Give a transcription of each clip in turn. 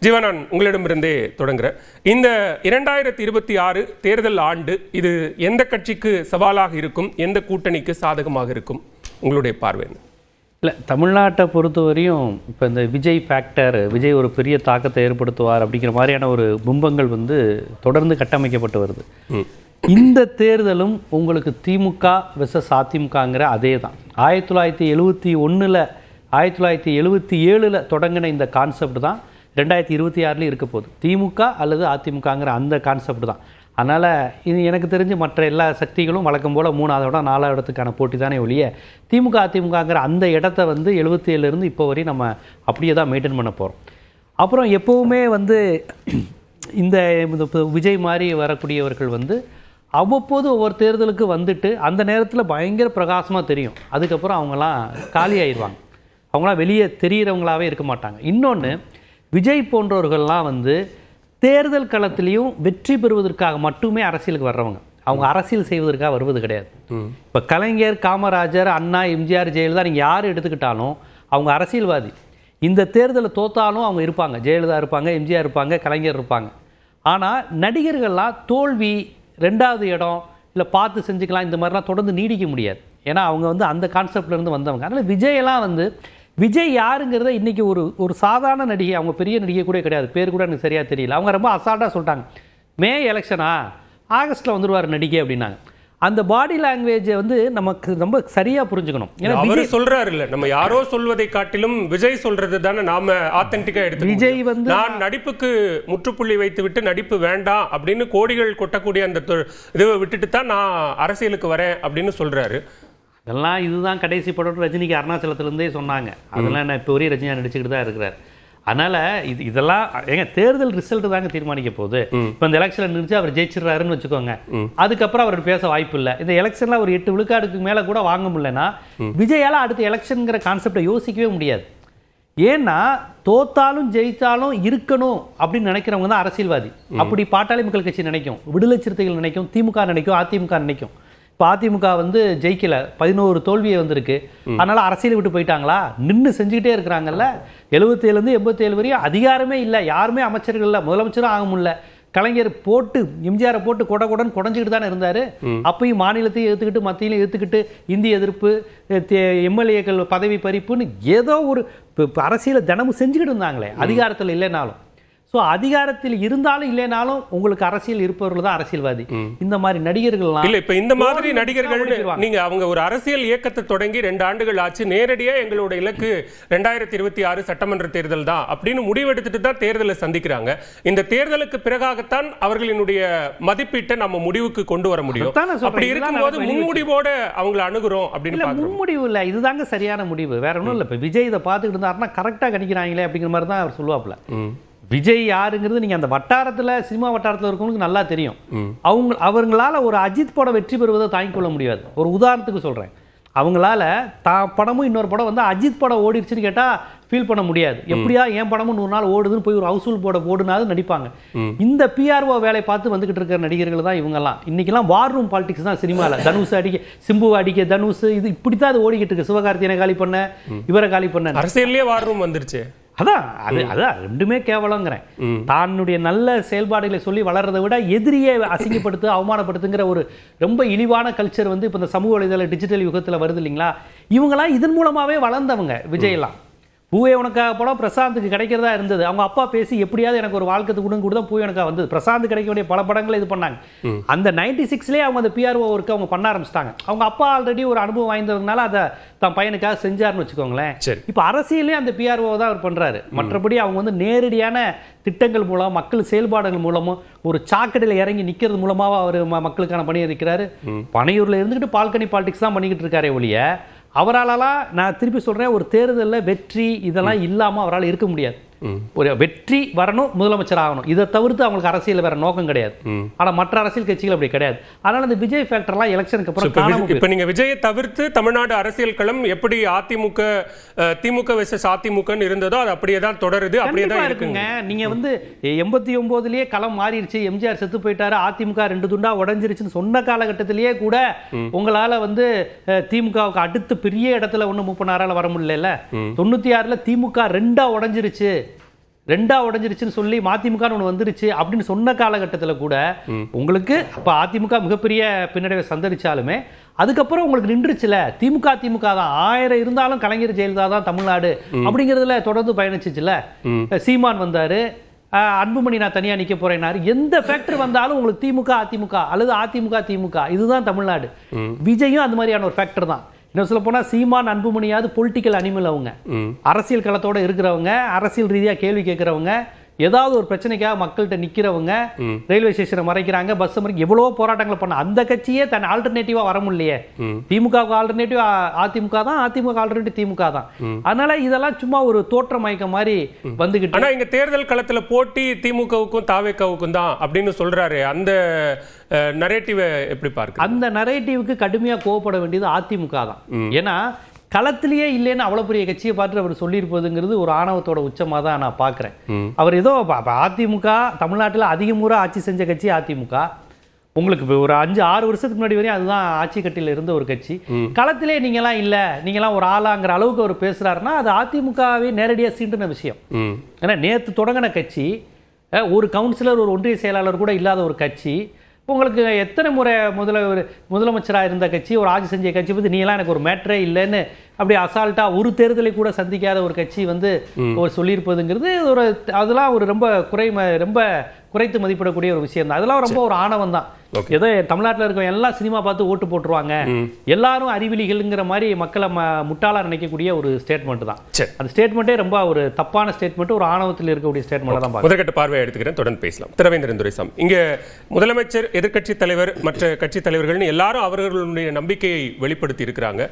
ஜீவா, நான் உங்களிடமிருந்தே தொடங்குறேன். இந்த 2026 தேர்தல் ஆண்டு இது எந்த கட்சிக்கு சவாலாக இருக்கும், எந்த கூட்டணிக்கு சாதகமாக இருக்கும், உங்களுடைய பார்வை? இல்லை, தமிழ்நாட்டை பொறுத்தவரையும் இப்போ இந்த விஜய் ஃபேக்டர், விஜய் ஒரு பெரிய தாக்கத்தை ஏற்படுத்துவார் அப்படிங்கிற மாதிரியான ஒரு பிம்பங்கள் தொடர்ந்து கட்டமைக்கப்பட்டு வருது. இந்த தேர்தலும் உங்களுக்கு திமுக வெர்சஸ் அதிமுகங்கிற அதே தான். 1971 1977 தொடங்கின இந்த கான்செப்ட் தான் 2026 இருக்க போகுது. திமுக அல்லது அதிமுகங்கிற அந்த கான்செப்ட் தான். அதனால் இது எனக்கு தெரிஞ்சு மற்ற எல்லா சக்திகளும் வழக்கம் போல் 3வது இடம் 4வது இடத்துக்கான போட்டி தானே ஒழிய திமுக அதிமுகங்கிற அந்த இடத்த 77 இப்போ வரையும் நம்ம அப்படியே தான் மெயின்டைன் பண்ண போகிறோம். அப்புறம் எப்போவுமே இந்த விஜய் மாதிரி வரக்கூடியவர்கள் அவ்வப்போது ஒவ்வொரு தேர்தலுக்கு வந்துட்டு அந்த நேரத்தில் பயங்கர பிரகாசமாக தெரியும். அதுக்கப்புறம் அவங்களாம் காலி ஆயிடுவாங்க. அவங்களாம் வெளியே தெரிகிறவங்களாவே இருக்க மாட்டாங்க. இன்னொன்று, விஜய் போன்றவர்கள்லாம் தேர்தல் களத்திலையும் வெற்றி பெறுவதற்காக மட்டுமே அரசியலுக்கு வர்றவங்க. அவங்க அரசியல் செய்வதற்காக வருவது கிடையாது. இப்போ கலைஞர், காமராஜர், அண்ணா, எம்ஜிஆர், ஜெயலலிதா நீங்கள் யார் எடுத்துக்கிட்டாலும் அவங்க அரசியல்வாதி. இந்த தேர்தலை தோத்தாலும் அவங்க இருப்பாங்க. ஜெயலலிதா இருப்பாங்க, எம்ஜிஆர் இருப்பாங்க, கலைஞர் இருப்பாங்க. ஆனால் நடிகர்கள்லாம் தோல்வி, 2வது இடம், இல்லை பார்த்து செஞ்சுக்கலாம், இந்த மாதிரிலாம் தொடர்ந்து நீடிக்க முடியாது. ஏன்னா அவங்க அந்த கான்செப்ட்லேருந்து வந்தவங்க. அதனால் விஜயெல்லாம் விஜய் யாருங்கிறத இன்றைக்கி ஒரு சாதாரண நடிகை, அவங்க பெரிய நடிகை கூட கிடையாது, பேர் கூட எனக்கு சரியாக தெரியல. அவங்க ரொம்ப அசால்ட்டாக சொல்லிட்டாங்க, மே எலெக்ஷனா ஆகஸ்ட்டில் வந்துடுவார் நடிகை அப்படின்னாங்க. அந்த பாடி லாங்குவேஜை நமக்கு ரொம்ப சரியாக புரிஞ்சுக்கணும். ஏன்னா விஜய் சொல்றாரு இல்லை, நம்ம யாரோ சொல்வதை காட்டிலும் விஜய் சொல்றது தானே நாம ஆத்தென்டிக்கா எடுத்து. விஜய் நான் நடிப்புக்கு முற்றுப்புள்ளி வைத்து விட்டு நடிப்பு வேண்டாம் அப்படின்னு கோடிகள் கொட்டக்கூடிய அந்த இதை விட்டுட்டு தான் நான் அரசியலுக்கு வரேன் அப்படின்னு சொல்றாரு. அதெல்லாம் இதுதான் கடைசி படம் ரஜினிக்கு அருணாச்சலத்திலேருந்தே சொன்னாங்க. அதெல்லாம் நான் இப்போ வரையும் ரஜினியா நடிச்சுக்கிட்டு தான் இருக்கிறார். அதனால் இதெல்லாம் தேர்தல் ரிசல்ட் தாங்க தீர்மானிக்க போகுது. இப்போ இந்த எலெக்ஷனில் நிறுத்தி அவர் ஜெயிச்சிடறாருன்னு வச்சுக்கோங்க, அதுக்கப்புறம் அவர் பேச வாய்ப்பு இல்லை. இந்த எலெக்ஷனில் ஒரு 8 விழுக்காடுக்கு மேலே கூட வாங்க முடியலன்னா விஜயால் அடுத்த எலெக்ஷனுங்கிற கான்செப்டை யோசிக்கவே முடியாது. ஏன்னா தோத்தாலும் ஜெயித்தாலும் இருக்கணும் அப்படின்னு நினைக்கிறவங்க தான் அரசியல்வாதி. அப்படி பாட்டாளி மக்கள் கட்சி நினைக்கும், விடுதலை சிறுத்தைகள் நினைக்கும், திமுக நினைக்கும், அதிமுக நினைக்கும். இப்போ அதிமுக ஜெயிக்கல, 11 தோல்வியை வந்திருக்கு. அதனால அரசியல் விட்டு போயிட்டாங்களா? நின்று செஞ்சுக்கிட்டே இருக்கிறாங்கல்ல. 77 87 வரையும் அதிகாரமே இல்லை, யாருமே அமைச்சர்கள் இல்லை, முதலமைச்சரும் ஆக முடியல. கலைஞர் எம்ஜிஆரை போட்டு கொடன்னு குடஞ்சிக்கிட்டு தானே இருந்தார். அப்பயும் மாநிலத்தையும் ஏற்றுக்கிட்டு மத்தியிலையும் ஏற்றுக்கிட்டு இந்திய எதிர்ப்பு, எம்எல்ஏக்கள் பதவி பறிப்புன்னு ஏதோ ஒரு அரசியலை தினமும் செஞ்சுக்கிட்டு இருந்தாங்களே, அதிகாரத்தில் இல்லைனாலும். ஸோ அதிகாரத்தில் இருந்தாலும் இல்லைனாலும் உங்களுக்கு அரசியல் இருப்பவர்கள் தான் அரசியல்வாதி. இந்த மாதிரி நடிகர்கள்லாம் இல்லை. இப்போ இந்த மாதிரி நடிகர்கள் நீங்கள் அவங்க ஒரு அரசியல் இயக்கத்தை தொடங்கி 2 ஆண்டுகள் ஆச்சு, நேரடியாக எங்களோட இலக்கு 2026 சட்டமன்ற தேர்தல் தான் அப்படின்னு முடிவெடுத்துட்டு தான் தேர்தலை சந்திக்கிறாங்க. இந்த தேர்தலுக்கு பிறகாகத்தான் அவர்களினுடைய மதிப்பீட்டை நம்ம முடிவுக்கு கொண்டு வர முடியும். அப்படி இருக்கும்போது முன்முடிவோட அவங்களை அணுகுறோம் அப்படின்னு. முன்முடிவு இல்லை, இதுதாங்க சரியான முடிவு, வேற ஒன்றும் இல்லை. இப்போ விஜய் இதை பார்த்துக்கிட்டு இருந்தாருன்னா கரெக்டாக கணிக்கிறாங்களே அப்படிங்கிற மாதிரி தான் அவர் சொல்லுவாப்புல. விஜய் யாருங்கிறது நீங்க அந்த வட்டாரத்துல, சினிமா வட்டாரத்தில் இருக்கவங்களுக்கு நல்லா தெரியும். அவங்களால ஒரு அஜித் படம் வெற்றி பெறுவதை தாங்கிக் கொள்ள முடியாது. ஒரு உதாரணத்துக்கு சொல்றேன், அவங்களால படமும் இன்னொரு படம் அஜித் படம் ஓடிடுச்சுன்னு கேட்டா ஃபீல் பண்ண முடியாது. எப்படியா என் படமும் 100 நாள் ஓடுதுன்னு போய் ஒரு ஹவுஸ்ஃபுல் போட ஓடுனாலும் நடிப்பாங்க. இந்த பிஆர்ஓ வேலை பார்த்து வந்துகிட்டு இருக்கிற நடிகர்கள் தான் இவங்கெல்லாம். இன்னைக்கெல்லாம் வார் ரூம் பாலிடிக்ஸ் தான் சினிமாவில். தனுஷ் அடிக்க, சிம்பு அடிக்க, தனுஷ், இது இப்படித்தான் அது ஓடிக்கிட்டு இருக்கு. சிவகார்த்தியனை காலி பண்ண, இவரை காலி பண்ண, அரசியலே வார் ரூம் வந்துருச்சு. அதான் ரெண்டுமே கேவலங்கிறேன். தன்னுடைய நல்ல செயல்பாடுகளை சொல்லி வளர்றதை விட எதிரியை அசிங்கப்படுத்து, அவமானப்படுத்துங்கிற ஒரு ரொம்ப இழிவான கல்ச்சர் இப்போ இந்த சமூக வலைதள டிஜிட்டல் யுகத்தில் வருது இல்லைங்களா. இவங்களாம் இதன் மூலமாகவே வளர்ந்தவங்க. விஜயெல்லாம் பூவே உனக்காக படம் பிரசாந்துக்கு கிடைக்கிறதா இருந்தது. அவங்க அப்பா பேசி எப்படியாவது எனக்கு ஒரு வாழ்க்கை கொடுங்க தான் பூவே உனக்காக வந்தது. பிரசாந்த் கிடைக்க வேண்டிய பல படங்களை இது பண்ணாங்க. அந்த 96லேயே அவங்க அந்த பிஆர்ஓ ஒர்க்கு அவங்க பண்ண ஆரம்பிச்சிட்டாங்க. அவங்க அப்பா ஆல்ரெடி ஒரு அனுபவம் வாய்ந்ததுனால அதை தன் பையனுக்காக செஞ்சாருன்னு வச்சுக்கோங்களேன். இப்போ அரசியலே அந்த பிஆர்ஓ தான் அவர் பண்றாரு. மற்றபடி அவங்க நேரடியான திட்டங்கள் மூலம், மக்கள் செயல்பாடுகள் மூலமும், ஒரு சாக்கடையில் இறங்கி நிற்கிறது மூலமாக அவர் மக்களுக்கான பணியை இருக்கிறாரு. பனையூரில் இருந்துக்கிட்டு பால்கனி பாலிடிக்ஸ் தான் பண்ணிக்கிட்டு இருக்காரே ஒழிய அவராலலாம், நான் திருப்பி சொல்றேன், ஒரு தேர்தலில் வெற்றி இதெல்லாம் இல்லாமல் அவரால் இருக்க முடியாது. ஒரு வெற்றி வரணும், முதலமைச்சர் ஆகணும், இதை தவிர்த்து அவங்களுக்கு அரசியல் வேற நோக்கம் கிடையாது. ஆனா மற்ற அரசியல் கட்சிகள் அப்படி கிடையாது. அதனால இந்த விஜய் ஃபேக்டர்லாம் எலெக்ஷனுக்கு அப்புறம் இப்ப நீங்க விஜயை தவிர்த்து தமிழ்நாடு அரசியல் களம் எப்படி அதிமுக, திமுக வெர்சஸ் அதிமுக இருந்ததோ அது அப்படியே தான் தொடருது, அப்படியே தான் இருக்குங்க. நீங்க 89லயே களம் மாறிடுச்சு, எம்ஜிஆர் செத்து போயிட்டாரு, அதிமுக 2 துண்டா உடைஞ்சிருச்சுன்னு சொன்ன காலகட்டத்திலேயே கூட உங்களால திமுகவுக்கு அடுத்து பெரிய இடத்துல 36 வர முடியல. 96ல திமுக 2ஆ உடைஞ்சிருச்சு. ரெண்டா உடைஞ்சிருச்சுன்னு சொல்லி மதிமுக ஒன்று வந்துருச்சு அப்படின்னு சொன்ன காலகட்டத்தில் கூட உங்களுக்கு அப்போ அதிமுக மிகப்பெரிய பின்னடைவை சந்தரிச்சாலுமே அதுக்கப்புறம் உங்களுக்கு நின்றுச்சுல திமுக தான் 1000 இருந்தாலும் கலைஞர் ஜெயலலிதா தான் தமிழ்நாடு அப்படிங்கிறதுல தொடர்ந்து பயணிச்சுச்சுல. சீமான் வந்தாரு, அன்புமணி நான் தனியா நிக்க போறேன்னாரு. எந்த ஃபேக்டர் வந்தாலும் உங்களுக்கு திமுக அதிமுக அல்லது அதிமுக திமுக இதுதான் தமிழ்நாடு. விஜயும் அந்த மாதிரியான ஒரு ஃபேக்டர் தான். இன்னும் சொல்ல போனா சீமான் அன்புமணியாவது பொலிட்டிக்கல் அனிமல். அவங்க அரசியல் களத்தோட இருக்கிறவங்க, அரசியல் ரீதியா கேள்வி கேட்கிறவங்க, ஏதாவது ஒரு பிரச்சனைக்காக மக்கள்கிட்ட நிக்கிறவங்க, ரயில்வே ஸ்டேஷனை மறைக்கிறாங்க, பஸ் மறைக்க எவ்வளவோ போராட்டங்களை பண்ண அந்த கட்சியே தன் ஆல்டர்னேட்டிவா வர முடியலையே. திமுக ஆல்டர்னேட்டிவ் அதிமுக தான், அதிமுக ஆல்டர்னேட்டிவ் திமுக தான். அதனால இதெல்லாம் சும்மா ஒரு தோற்ற மயக்கம் மாதிரி வந்துகிட்டு. ஆனா இங்க தேர்தல் களத்துல போட்டி திமுகவுக்கும் தாவேக்காவுக்கும் தான் அப்படின்னு சொல்றாரு. அந்த நரேட்டிவை எப்படி பார்க்க? அந்த நரேட்டிவுக்கு கடுமையா கோவப்பட வேண்டியது அதிமுக தான். ஏன்னா களத்திலேயே இல்லைன்னு அவ்வளவு பெரிய கட்சியை பார்த்து அவர் சொல்லியிருப்பதுங்கிறது ஒரு ஆணவத்தோட உச்சமா தான் நான் பார்க்கிறேன். அவர் ஏதோ அதிமுக தமிழ்நாட்டில் அதிக முறை ஆட்சி செஞ்ச கட்சி அதிமுக. உங்களுக்கு ஒரு 5-6 வருஷத்துக்கு முன்னாடி வரையும் அதுதான் ஆட்சி கட்டில இருந்த ஒரு கட்சி. களத்திலே நீங்களாம் இல்ல, நீங்களாம் ஒரு ஆளாங்கிற அளவுக்கு அவர் பேசுறாருன்னா அது அதிமுகவே நேரடியாக சீண்டுன விஷயம். ஏன்னா நேற்று தொடங்கின கட்சி, ஒரு கவுன்சிலர் ஒரு ஒன்றிய செயலாளர் கூட இல்லாத ஒரு கட்சி, உங்களுக்கு எத்தனை முறை முதலமைச்சராக இருந்த கட்சி, ஒரு ஆட்சி செஞ்ச கட்சி பற்றி நீலாம் எனக்கு ஒரு மேட்டரே இல்லைன்னு அப்படி அசால்ட்டா ஒரு தேர்தலை கூட சந்திக்காத ஒரு கட்சி ஒரு சொல்லியிருப்பதுங்கிறது ஒரு அதெல்லாம் ஒரு ரொம்ப குறைத்து மதிப்பிடக்கூடிய ஒரு விஷயம் தான். அதெல்லாம் ரொம்ப ஒரு ஆணவம் தான். ஏதோ தமிழ்நாட்டில் இருக்க எல்லாம் சினிமா பார்த்து ஓட்டு போட்டுருவாங்க, எல்லாரும் அறிவிலிகள்ங்கிற மாதிரி மக்களை முட்டாளா நினைக்கக்கூடிய ஒரு ஸ்டேட்மெண்ட் தான். அந்த ஸ்டேட்மெண்ட்டே ரொம்ப ஒரு தப்பான ஸ்டேட்மெண்ட், ஒரு ஆணவத்தில் இருக்கக்கூடிய ஸ்டேட்மெண்ட் தான். முதற்கட்ட பார்வையை எடுத்துக்கிறேன், தொடர்ந்து பேசலாம். திரவேந்திரன் துரைசாமி, இங்க முதலமைச்சர், எதிர்க்கட்சி தலைவர், மற்ற கட்சி தலைவர்கள் எல்லாரும் அவர்களுடைய நம்பிக்கையை வெளிப்படுத்தி இருக்கிறாங்க.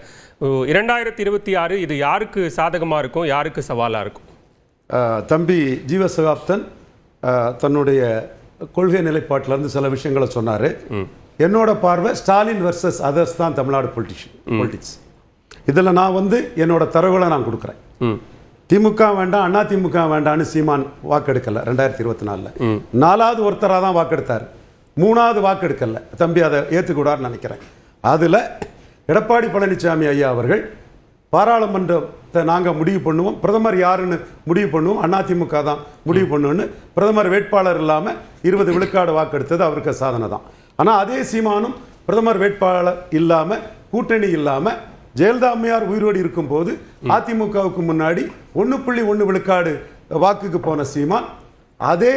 2026 இது யாருக்கு சாதகமா இருக்கும், யாருக்கு சவாலா இருக்கும்? தம்பி ஜீவசகாப்தன் தன்னுடைய கொள்கை நிலைப்பாட்டிலிருந்து சில விஷயங்களை சொன்னார். என்னோட பார்வை ஸ்டாலின் வர்சஸ் அதர்ஸ் தான் தமிழ்நாடு பொலிட்டிக்ஸ். இதில் நான் என்னோட தரவுகளை நான் கொடுக்குறேன். திமுக வேண்டாம், அண்ணா திமுக வேண்டாம்னு சீமான் வாக்கெடுக்கல 2024. 4வது ஒருத்தராக தான் வாக்கெடுத்தார், 3வது வாக்கெடுக்கல. தம்பி அதை ஏற்றுக்கூடாதுன்னு நினைக்கிறேன். அதில் எடப்பாடி பழனிசாமி ஐயா அவர்கள் பாராளுமன்றத்தை நாங்கள் முடிவு பண்ணுவோம், பிரதமர் யாருன்னு முடிவு பண்ணுவோம், அதிமுக தான் முடிவு பண்ணுவோன்னு பிரதமர் வேட்பாளர் இல்லாமல் 20 விழுக்காடு வாக்கெடுத்தது அவருக்கு சாதனை தான். ஆனால் அதே சீமானும் பிரதமர் வேட்பாளர் இல்லாமல், கூட்டணி இல்லாமல், ஜெயலலிதா அம்மையார் உயிரோடு இருக்கும் போது அதிமுகவுக்கு முன்னாடி 1.1 விழுக்காடு வாக்குக்கு போன சீமான் அதே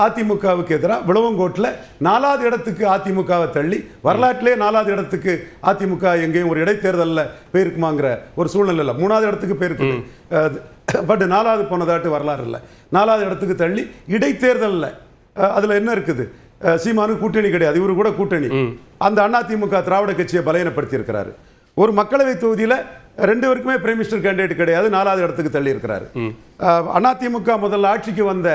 அதிமுகவுக்கு எதிராக விளவங்கோட்டில் 4வது இடத்துக்கு அதிமுகவை தள்ளி, வரலாற்றிலே 4வது இடத்துக்கு அதிமுக எங்கேயும் ஒரு இடைத்தேர்தலில் போயிருக்குமாங்கிற ஒரு சூழ்நிலை இல்லை. 3வது இடத்துக்கு போயிருக்கு, பட் 4வது போனதாட்டு வரலாறு இல்லை. 4வது இடத்துக்கு தள்ளி இடைத்தேர்தலில் அதில் என்ன இருக்குது, சீமானு கூட்டணி கிடையாது, இவரு கூட கூட்டணி. அந்த அதிமுக திராவிட கட்சியை பலவீனப்படுத்தி இருக்கிறாரு. ஒரு மக்களவை தொகுதியில் 2 பேருக்குமே பிரைம் மினிஸ்டர் கேண்டிடேட் கிடையாது, 4வது இடத்துக்கு தள்ளி இருக்கிறாரு. அதிமுக முதல்ல ஆட்சிக்கு வந்த